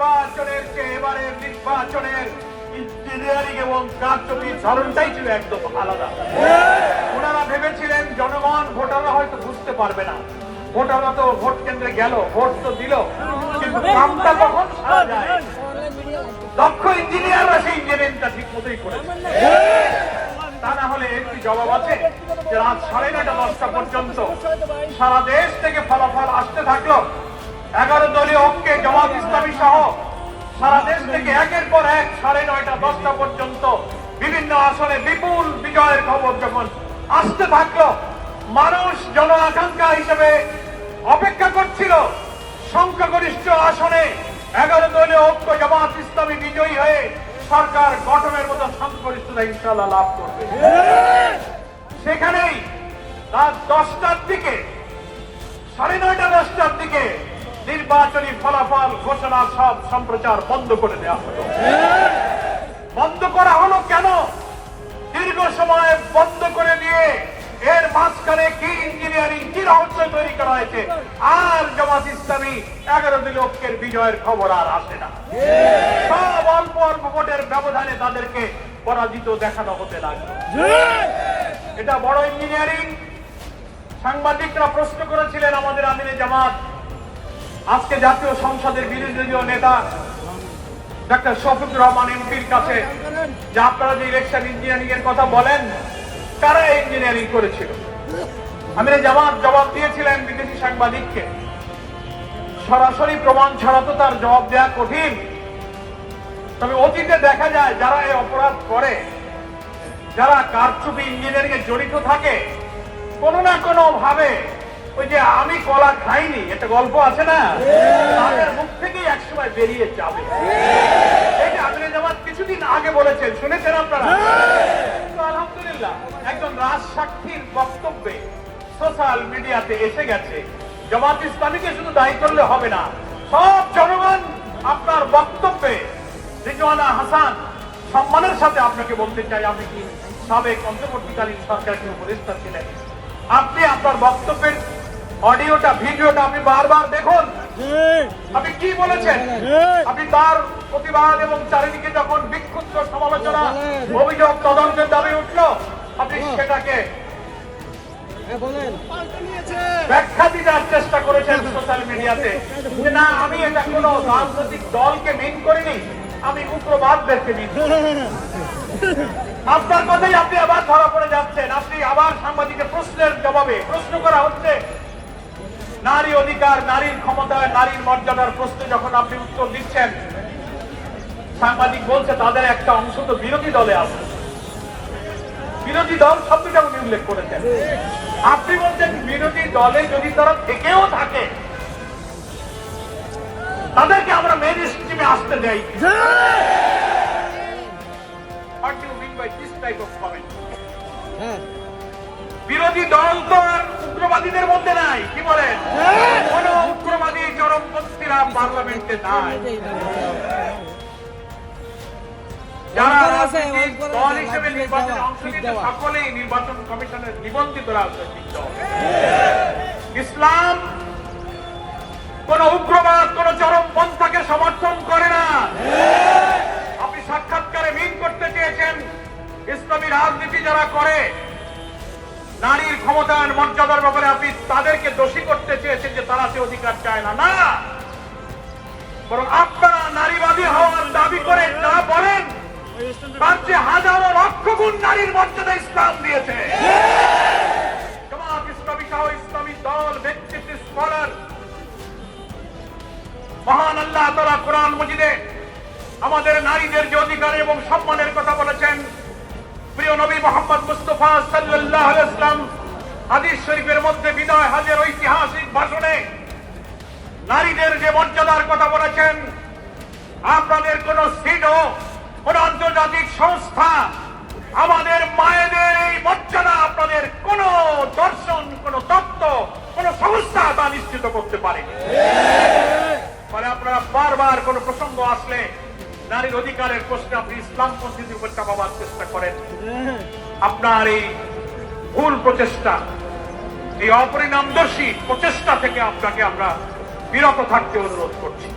নির্বাচনের চেয়ে এবারের নির্বাচনের ইঞ্জিনিয়ারিং এবং কারচুপির ধরনটাই ছিল একদম আলাদা। ওনারা ভেবেছিলেন জনগণ ভোটাররা হয়তো বুঝতে পারবে না, ভোটাররা তো ভোট কেন্দ্রে গেল, ভোট তো দিল, কিন্তু কামটা কখন সারা যায়। দক্ষ ইঞ্জিনিয়াররা সেই ইঞ্জিনিয়ারিংটা ঠিক মতোই করেছে। তা না হলে একটি জবাব আছে যে রাত 9:30-10টা পর্যন্ত সারা দেশ থেকে ফলাফল আসতে থাকলো। 11 দলীয় ঐক্যে জামাত ইসলামী সহ সারা দেশ থেকে একের পর এক 9:30-10টা পর্যন্ত বিভিন্ন আসনে বিপুল বিজয়ের খবর যখন আসতে থাকলো, মানুষ জন আকাঙ্ক্ষা হিসেবে অপেক্ষা করছিল সংখ্যাগরিষ্ঠ আসনে 11 দলীয় ঐক্য জামাত ইসলামী বিজয়ী হয়ে সরকার গঠনের মতো সংখ্যাগরিষ্ঠতা ইনশাআল্লাহ লাভ করবে। সেখানেই রাত 10টার দিকে 9:30-10টার দিকে নির্বাচনী ফলাফল ঘোষণা সব সম্প্রচার বন্ধ করে দেওয়া হলো। বন্ধ করা হলো কেন? দীর্ঘ সময় বন্ধ করে দিয়ে এর মাঝখানে কি ইঞ্জিনিয়ারিং, কি রহস্য তৈরি করা হয়েছে, আর জামাত ইসলামী 11 দলীয় ঐক্যের বিজয়ের খবর আর আসে না। সব অল্প অল্প ভোটের ব্যবধানে তাদেরকে পরাজিত দেখানো হতে লাগলো। এটা বড় ইঞ্জিনিয়ারিং। সাংবাদিকরা প্রশ্ন করেছিলেন আমাদের আমিরে জামাত, আজকে জাতীয় সংসদের বিরোধী দলীয় নেতা ডাক্তার শফিকুর রহমান এমপির কাছে যে আপনারা যে ইলেকশন ইঞ্জিনিয়ারিং এর কথা বলেন, কারা ইঞ্জিনিয়ারিং করেছিল? আমিরে জামাত জবাব দিয়েছিলেন বিদেশি সাংবাদিককে। সরাসরি প্রমাণ ছাড়া তো তার জবাব দেওয়া কঠিন। তবে অতীতে দেখা যায় যারা এই অপরাধ করে, যারা কারচুপি ইঞ্জিনিয়ারিং এ জড়িত থাকে, কোনো না কোনো ভাবে ওই যে আমি কলা খাইনি একটা গল্প আছে না, তাদের মুখ থেকেই একসময় বেরিয়ে যাবে। এটা আমিরে জামাত কিছুদিন আগে বলেছেন, শুনেছেন আপনারা? আলহামদুলিল্লাহ একজন রাজ সাক্ষীর বক্তব্যে সোশ্যাল মিডিয়াতে এসে গেছে। জামাত ইসলামীকে শুধু দায়ী করলে হবে না, সব জনগণ আপনার বক্তব্যে। রিজওয়ানা হাসান, সম্মানের সাথে আপনাকে বলতে চাই, আপনি কি সাবেক অন্তর্বর্তীকালীন সরকারের উপদেষ্টা ছিলেন, আপনি আপনার বক্তব্যের অডিওটা, ভিডিওটা আপনি বারবার দেখুন। আপনি কি বলেছেন? আপনি তার প্রতিবাদ এবং চারিদিকে যখন বিক্ষুব্ধ সমালোচনা, অভিযোগ, তদন্তের দাবি উঠলো, আপনি সেটাকে ব্যাখ্যা দেওয়ার চেষ্টা করেছেন সোশ্যাল মিডিয়াতে যে না, আমি এটা কোনো রাজনৈতিক দলকে মিন করিনি, আমি উগ্রবাদদেরকে মিন করি। আপনার কথাই আপনি আবার ধরা পড়ে যাচ্ছেন। আপনি আবার সাংবাদিকের প্রশ্নের জবাবে প্রশ্ন করা হচ্ছে নারী অধিকার, নারীর ক্ষমতা, নারীর মর্যাদার প্রশ্নে যখন আপনি উত্তর দিচ্ছেন, সাংবাদিক বলছে তাদের একটা অংশ তো বিরোধী দলে আছে। বিরোধী দল শব্দটা উনি উল্লেখ করেছেন। আপনি বলছেন বিরোধী দলে যদি তারা থেকেও থাকে তাদেরকে আমরা মেইন স্ট্রিমে আসতে দেই। What do you mean by this type of comment? বিরোধী দল তো আর উগ্রবাদীদের মধ্যে নাই, কি বলেন? কোন উগ্রবাদী চরমপন্থীরা পার্লামেন্টে নাই। যারা রাজনৈতিক দল হিসেবে নির্বাচনে অংশ নিতে সকলেই নির্বাচন কমিশনের নিবন্ধিত রাজনৈতিক দল। ইসলাম কোন উগ্রবাদ, কোন চরমপন্থাকে সমর্থন করে না। আপনি সাক্ষাৎকারে মিন করতে চেয়েছেন ইসলামী রাজনীতি যারা করে, নারীর ক্ষমতায়ন, মর্যাদার ব্যাপারে আপনি তাদেরকে দোষী করতে চেয়েছেন যে তারা সে অধিকার চায় না। না, বরং আপনারা নারীবাদী হওয়ার দাবি করে যা বলেন তার চেয়ে হাজারো লক্ষ গুণ নারীর মর্যাদা ইসলাম দিয়েছে। জামাত ইসলামী সহ ইসলামী দল, ব্যক্তিত্ব, স্কলার, মহান আল্লাহ তাআলা কোরআন মাজিদে আমাদের নারীদের যে অধিকার এবং সম্মানের কথা বলেছেন, প্রিয় নবী মুহাম্মদ মুস্তাফা সাল্লাল্লাহু আলাইহি ওয়াসাল্লাম হাদিস শরীফের মধ্যে বিদায় হজের ঐতিহাসিক ভাষণে নারীদের যে মর্যাদার কথা বলেছেন, আপনাদের কোন সিডও, কোন আন্তর্জাতিক সংস্থা আমাদের মায়েদের এই মর্যাদা, আপনাদের কোন দর্শন, কোন তত্ত্ব, কোন সংস্থা তা নিশ্চিত করতে পারেনি। ফলে আপনারা বারবার কোন প্রসঙ্গ আসলে নারীর অধিকারের প্রশ্নে আপনি ইসলামপন্থীদের উপর চাপাবার চেষ্টা করেন। আপনার এই ভুল প্রচেষ্টা, এই অপরিণামদর্শী প্রচেষ্টা থেকে আপনাকে আমরা বিরত থাকতে অনুরোধ করছি।